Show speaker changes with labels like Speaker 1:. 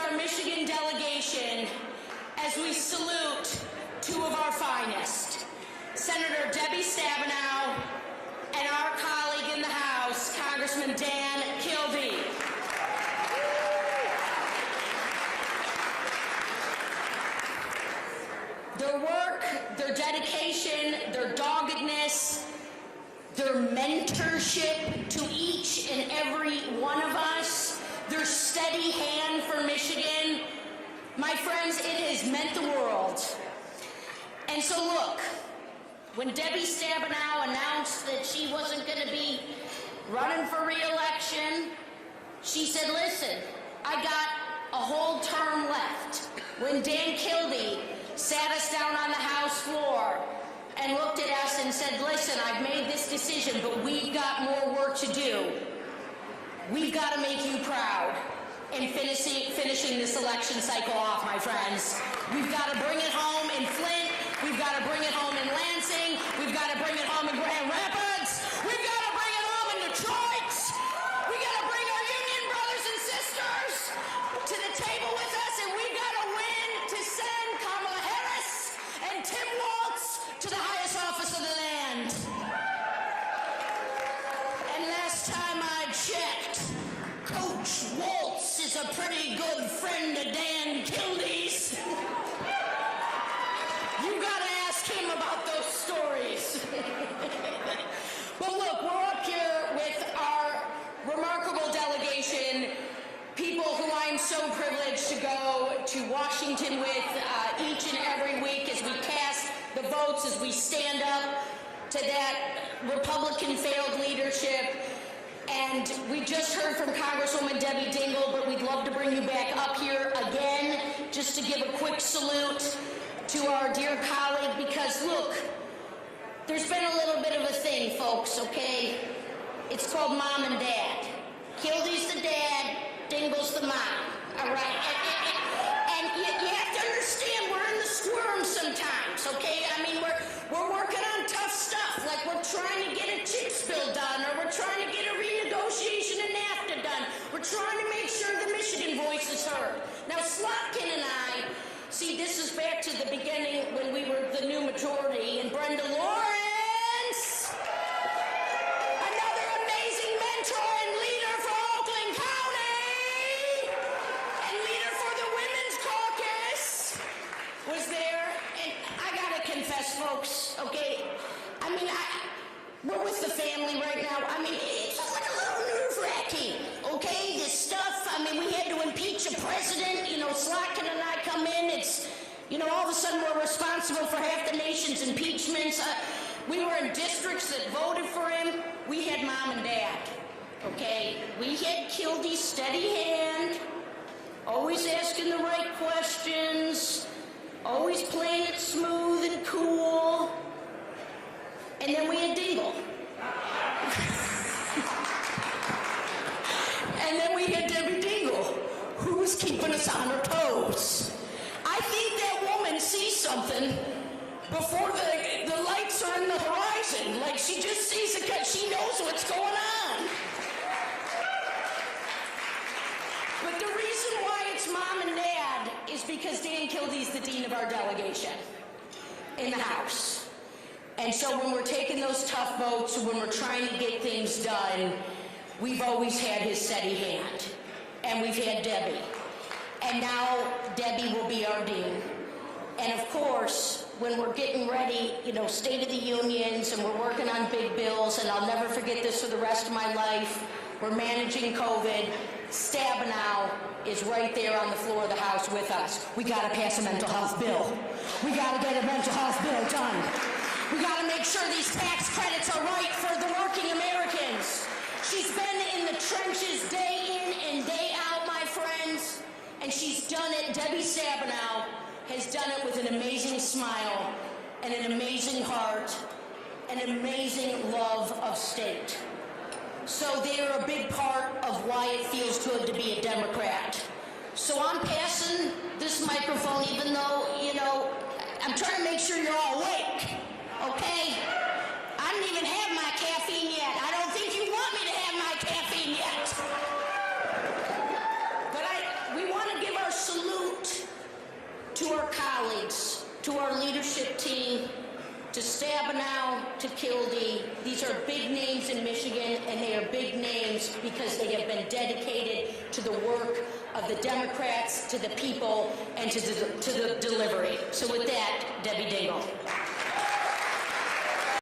Speaker 1: our Michigan delegation as we salute two of our finest, Senator Debbie Stabenow and our colleague in the House, Congressman Dan Kildee. Their work, their dedication, their doggedness, their mentorship to each and every one of us, their steady hand for Michigan, my friends, it has meant the world. And so look, when Debbie Stabenow announced that she wasn't going to be running for re-election, she said, listen, I got a whole term left. When Dan Kildee sat us down on the House floor and looked at us and said, listen, I've made this decision, but we've got more work to do. We've got to make you proud in finishing this election cycle off, my friends. We've got to bring it home in Flint. We've got to bring it home in Lansing. We've got to bring it home in Grand Rapids. We've got to bring it home in Detroit. We've got to bring our union brothers and sisters to the table with us, and we've got to win to send Kamala Harris and Tim Walz to the highest office of the land. And last time I checked, Coach Walz is a pretty good friend of Dan Kildee's. You gotta ask him about those stories. But look, we're up here with our remarkable delegation, people who I'm so privileged to go to Washington with each and every week as we cast the votes, as we stand up to that Republican failed leadership. And we just heard from Congresswoman Debbie Dingell, but we'd love to bring you back up here again just to give a quick salute to our dear colleague, because look, there's been a little bit of a thing, folks, okay? It's called mom and dad. Kildee's the dad, Dingell's the mom, all right? And you have to understand, we're in the squirm sometimes, okay? I mean, we're working on tough stuff, like we're trying to get a CHIPS bill done, or we're trying to get a renegotiation of NAFTA done. We're trying to make sure the Michigan voice is heard. Now, Slotkin and I, see, this is back to the beginning when we were the new majority, and Brenda Lawrence, another amazing mentor and leader for Oakland County, and leader for the Women's Caucus, was there. And I gotta confess, folks, okay, I mean, we're with the family right now. I mean, it's like a little nerve-wracking, okay, this stuff. I mean, we had to impeach a president. You know, Slotkin and I come in, it's, you know, all of a sudden we're responsible for half the nation's impeachments. We were in districts that voted for him. We had mom and dad, okay? We had Kildee's steady hand, always asking the right questions, always playing it smooth and cool. And then we had Dingell. And then we had Debbie Dingell, who was keeping us on our toes. I think that woman sees something before the lights are in the horizon. Like, she just sees it because she knows what's going on. But the reason why it's mom and dad is because Dan Kildee's the dean of our delegation in the House. And so when we're taking those tough votes, when we're trying to get things done, we've always had his steady hand. And we've had Debbie. And now Debbie will be our dean. And of course, when we're getting ready, you know, State of the Unions, and we're working on big bills, and I'll never forget this for the rest of my life, we're managing COVID, Stabenow is right there on the floor of the House with us. We gotta pass a mental health bill. We gotta get a mental health bill done. We got to make sure these tax credits are right for the working Americans. She's been in the trenches day in and day out, my friends, and she's done it. Debbie Stabenow has done it with an amazing smile and an amazing heart and an amazing love of state. So they're a big part of why it feels good to be a Democrat. So I'm passing this microphone, even though, you know, I'm trying to make sure you're all awake. Okay? I didn't even have my caffeine yet. I don't think you want me to have my caffeine yet. But we want to give our To our leadership team, to Stabenow, to Kildee, these are big names in Michigan, and they are big names because they have been dedicated to the work of the Democrats, to the people, and to the delivery. So with that, Debbie Dingell.